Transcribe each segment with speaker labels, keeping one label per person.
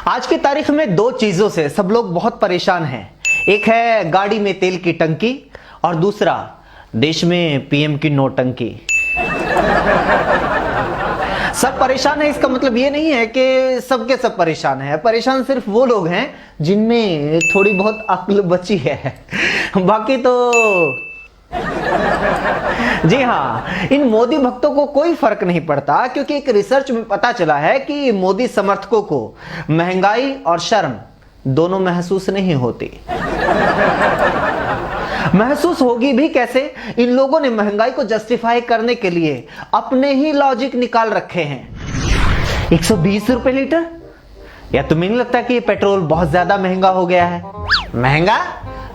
Speaker 1: आज की तारीख में दो चीजों से सब लोग बहुत परेशान हैं। एक है गाड़ी में तेल की टंकी और दूसरा देश में पीएम की नोटंकी। सब परेशान है, इसका मतलब ये नहीं है कि सबके सब परेशान है। परेशान सिर्फ वो लोग हैं जिनमें थोड़ी बहुत अक्ल बची है, बाकी तो जी हाँ, इन मोदी भक्तों को कोई फर्क नहीं पड़ता, क्योंकि एक रिसर्च में पता चला है कि मोदी समर्थकों को महंगाई और शर्म दोनों महसूस नहीं होती। महसूस होगी भी कैसे? इन लोगों ने महंगाई को जस्टिफाई करने के लिए अपने ही लॉजिक निकाल रखे हैं। 120 रुपए लीटर? या तुम्हें नहीं लगता कि ये पेट्रोल बहुत ज्यादा महंगा हो गया है? महंगा?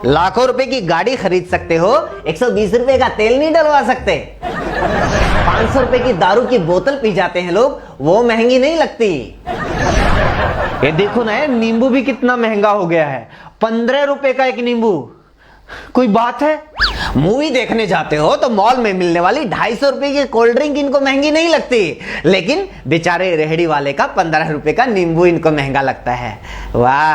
Speaker 1: लाखों रुपए की गाड़ी खरीद सकते हो, 120 रुपए का तेल नहीं डलवा सकते। 500 रुपए की दारू की बोतल पी जाते हैं लोग, वो महंगी नहीं लगती। ये देखो ना, नींबू भी कितना महंगा हो गया है। 15 रुपए का एक नींबू, कोई बात है? मूवी देखने जाते हो तो मॉल में मिलने वाली 250 रुपए की कोल्ड ड्रिंक इनको महंगी नहीं लगती, लेकिन बेचारे रेहड़ी वाले का 15 रुपए का नींबू इनको महंगा लगता है। वाह!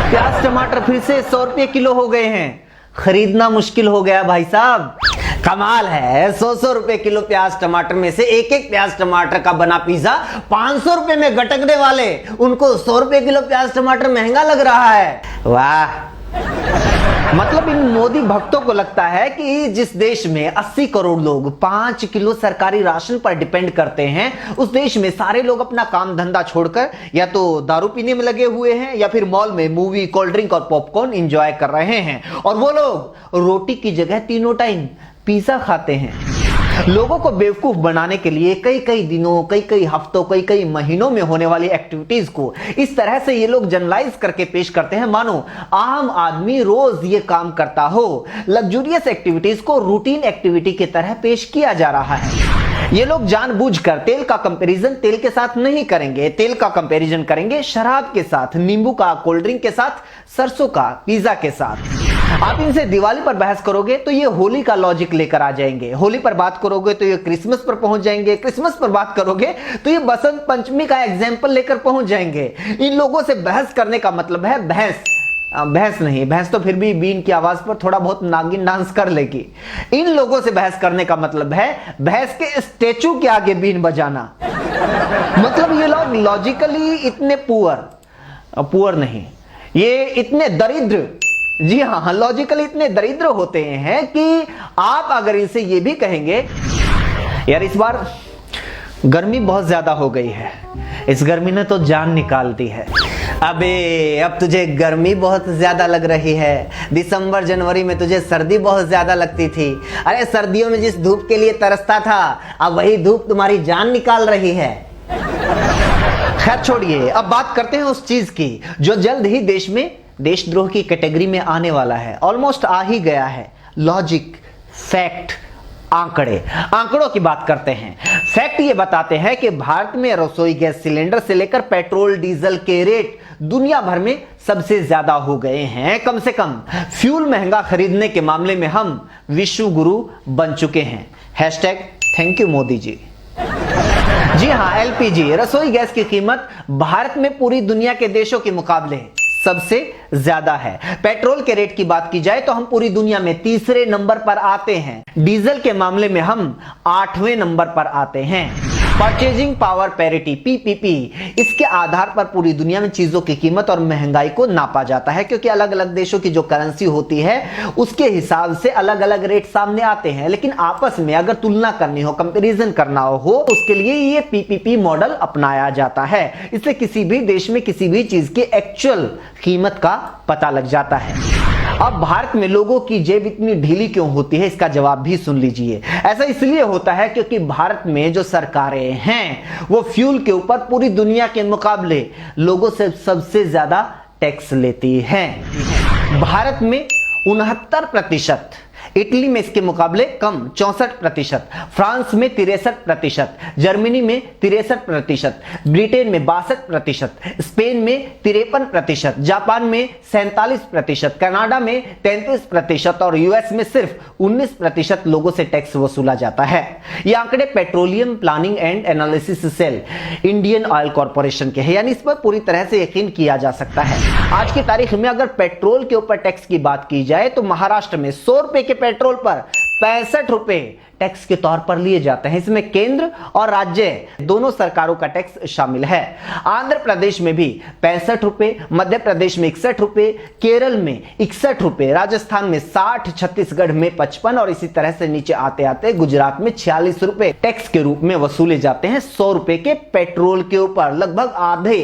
Speaker 1: प्याज टमाटर फिर से 100 रुपए किलो हो गए हैं। खरीदना मुश्किल हो गया भाई साहब। कमाल है, 100 रुपए किलो प्याज टमाटर में से एक एक प्याज टमाटर का बना पिज्जा 500 रुपए में गटकने वाले, उनको 100 रुपए किलो प्याज टमाटर महंगा लग रहा है। वाह! मतलब इन मोदी भक्तों को लगता है कि जिस देश में 80 करोड़ लोग 5 किलो सरकारी राशन पर डिपेंड करते हैं, उस देश में सारे लोग अपना काम धंधा छोड़कर या तो दारू पीने में लगे हुए हैं या फिर मॉल में मूवी, कोल्ड ड्रिंक और पॉपकॉर्न एंजॉय कर रहे हैं, और वो लोग रोटी की जगह तीनों टाइम पिज्जा खाते हैं। लोगों को बेवकूफ बनाने के लिए कई कई दिनों, कई कई हफ्तों, कई कई महीनों में होने वाली एक्टिविटीज को इस तरह से ये लोग जनरलाइज करके पेश करते हैं मानो आम आदमी रोज ये काम करता हो। लग्जूरियस एक्टिविटीज को रूटीन एक्टिविटी की तरह पेश किया जा रहा है। ये लोग जानबूझकर तेल का कंपैरिजन तेल के साथ नहीं करेंगे, तेल का कंपैरिजन करेंगे शराब के साथ, नींबू का कोल्ड ड्रिंक के साथ, सरसों का पिज्जा के साथ। आप इनसे दिवाली पर बहस करोगे तो ये होली का लॉजिक लेकर आ जाएंगे, होली पर बात करोगे तो ये क्रिसमस पर पहुंच जाएंगे, क्रिसमस पर बात करोगे तो ये बसंत पंचमी का एग्जाम्पल लेकर पहुंच जाएंगे। इन लोगों से बहस करने का मतलब है भैंस नहीं, भैंस तो फिर भी बीन की आवाज पर थोड़ा बहुत नागिन डांस कर लेगी। इन लोगों से बहस करने का मतलब है भैंस के स्टेचू के आगे बीन बजाना। मतलब ये लोग लॉजिकली इतने पुअर नहीं, ये इतने दरिद्र, जी हाँ, लॉजिकली इतने दरिद्र होते हैं कि आप अगर इनसे ये भी कहेंगे यार इस बार गर्मी बहुत ज्यादा हो गई है, इस गर्मी ने तो जान निकाल दी है। अबे अब तुझे गर्मी बहुत ज्यादा लग रही है, दिसंबर जनवरी में तुझे सर्दी बहुत ज्यादा लगती थी। अरे सर्दियों में जिस धूप के लिए तरसता था, अब वही धूप तुम्हारी जान निकाल रही है। खैर छोड़िए, अब बात करते हैं उस चीज की जो जल्द ही देश में देशद्रोह की कैटेगरी में आने वाला है, ऑलमोस्ट आ ही गया है। लॉजिक, फैक्ट, आंकड़ों की बात करते हैं। फैक्ट ये बताते हैं कि भारत में रसोई गैस सिलेंडर से लेकर पेट्रोल डीजल के रेट दुनिया भर में सबसे ज्यादा हो गए हैं। कम से कम फ्यूल महंगा खरीदने के मामले में हम विश्व गुरु बन चुके हैं। #Thank you Modi ji. जी हाँ, एलपीजी रसोई गैस की कीमत भारत में पूरी दुनिया के देशों के मुकाबले सबसे ज्यादा है। पेट्रोल के रेट की बात की जाए तो हम पूरी दुनिया में तीसरे नंबर पर आते हैं। डीजल के मामले में हम 8वें नंबर पर आते हैं। परचेजिंग पावर पैरिटी पीपीपी, इसके आधार पर पूरी दुनिया में चीजों की कीमत और महंगाई को नापा जाता है, क्योंकि अलग अलग देशों की जो करेंसी होती है उसके हिसाब से अलग अलग रेट सामने आते हैं। लेकिन आपस में अगर तुलना करनी हो, कंपैरिजन करना हो, उसके लिए ये पीपीपी मॉडल अपनाया जाता है। इससे किसी भी देश में किसी भी चीज की एक्चुअल कीमत का पता लग जाता है। अब भारत में लोगों की जेब इतनी ढीली क्यों होती है, इसका जवाब भी सुन लीजिए। ऐसा इसलिए होता है क्योंकि भारत में जो सरकारें हैं वो फ्यूल के ऊपर पूरी दुनिया के मुकाबले लोगों से सबसे ज्यादा टैक्स लेती हैं। भारत में 69% इटली में इसके मुकाबले कम 64%, फ्रांस में 63%, जर्मनी में 63%, ब्रिटेन में 62%, स्पेन में 53%, जापान में 47%, कनाडा में 33% और यूएस में सिर्फ 19% लोगों से टैक्स वसूला जाता है। ये आंकड़े Petroleum Planning and Analysis Cell Indian Oil Corporation के हैं, यानी इस पर पूरी तरह से यकीन किया जा सकता है। आज की तारीख में अगर पेट्रोल के ऊपर टैक्स की बात की जाए तो महाराष्ट्र में 100 रुपए के पेट्रोल पर 65 रुपए टैक्स के तौर पर लिए जाते हैं। इसमें केंद्र और राज्य दोनों सरकारों का टैक्स शामिल है। आंध्र प्रदेश में भी 65 रुपए, मध्य प्रदेश में 61 रुपए, केरल में 61 रुपए, राजस्थान में 60, छत्तीसगढ़ में 55 और इसी तरह से नीचे आते आते गुजरात में 46 रुपए टैक्स के रूप में वसूले जाते हैं 100 रुपए के पेट्रोल के ऊपर। लगभग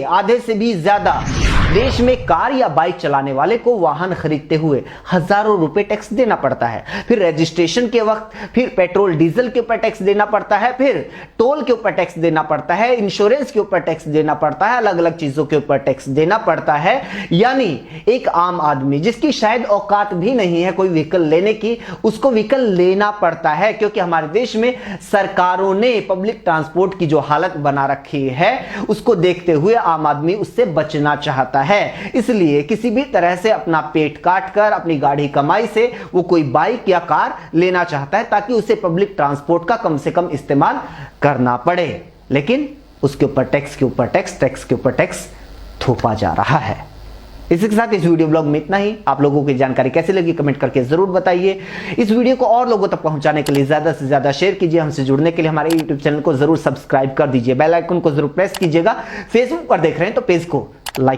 Speaker 1: आधे से भी ज्यादा देश में कार या बाइक चलाने वाले को वाहन खरीदते हुए हजारों रुपए टैक्स देना पड़ता है। फिर रजिस्ट्रेशन के वक्त फिर पेट्रोल डीजल के ऊपर टैक्स देना पड़ता है, फिर टोल के ऊपर टैक्स देना पड़ता है, इंश्योरेंस के ऊपर टैक्स देना पड़ता है, अलग अलग चीजों के ऊपर टैक्स देना पड़ता है। यानी एक आम आदमी जिसकी शायद औकात भी नहीं है कोई व्हीकल लेने की, उसको व्हीकल लेना पड़ता है, क्योंकि हमारे देश में सरकारों ने पब्लिक ट्रांसपोर्ट की जो हालत बना रखी है उसको देखते हुए आम आदमी उससे बचना चाहता है। इसलिए किसी भी तरह से अपना पेट काट कर अपनी गाड़ी कमाई से वो कोई बाइक या कार लेना चाहता है ताकि उसे पब्लिक ट्रांसपोर्ट का कम से कम इस्तेमाल करना पड़े, लेकिन उसके ऊपर टैक्स के ऊपर टैक्स थोपा जा रहा है। इसी के साथ इस वीडियो ब्लॉग में इतना ही। आप लोगों की जानकारी कैसी लगी कमेंट करके जरूर बताइए। इस वीडियो को और लोगों तक पहुंचाने के लिए ज्यादा से ज्यादा शेयर कीजिए। हमसे जुड़ने के लिए हमारे यूट्यूब चैनल को जरूर सब्सक्राइब कर दीजिए, बेल आइकन को जरूर प्रेस कीजिएगा। फेसबुक पर देख रहे हैं तो पेज को लाइक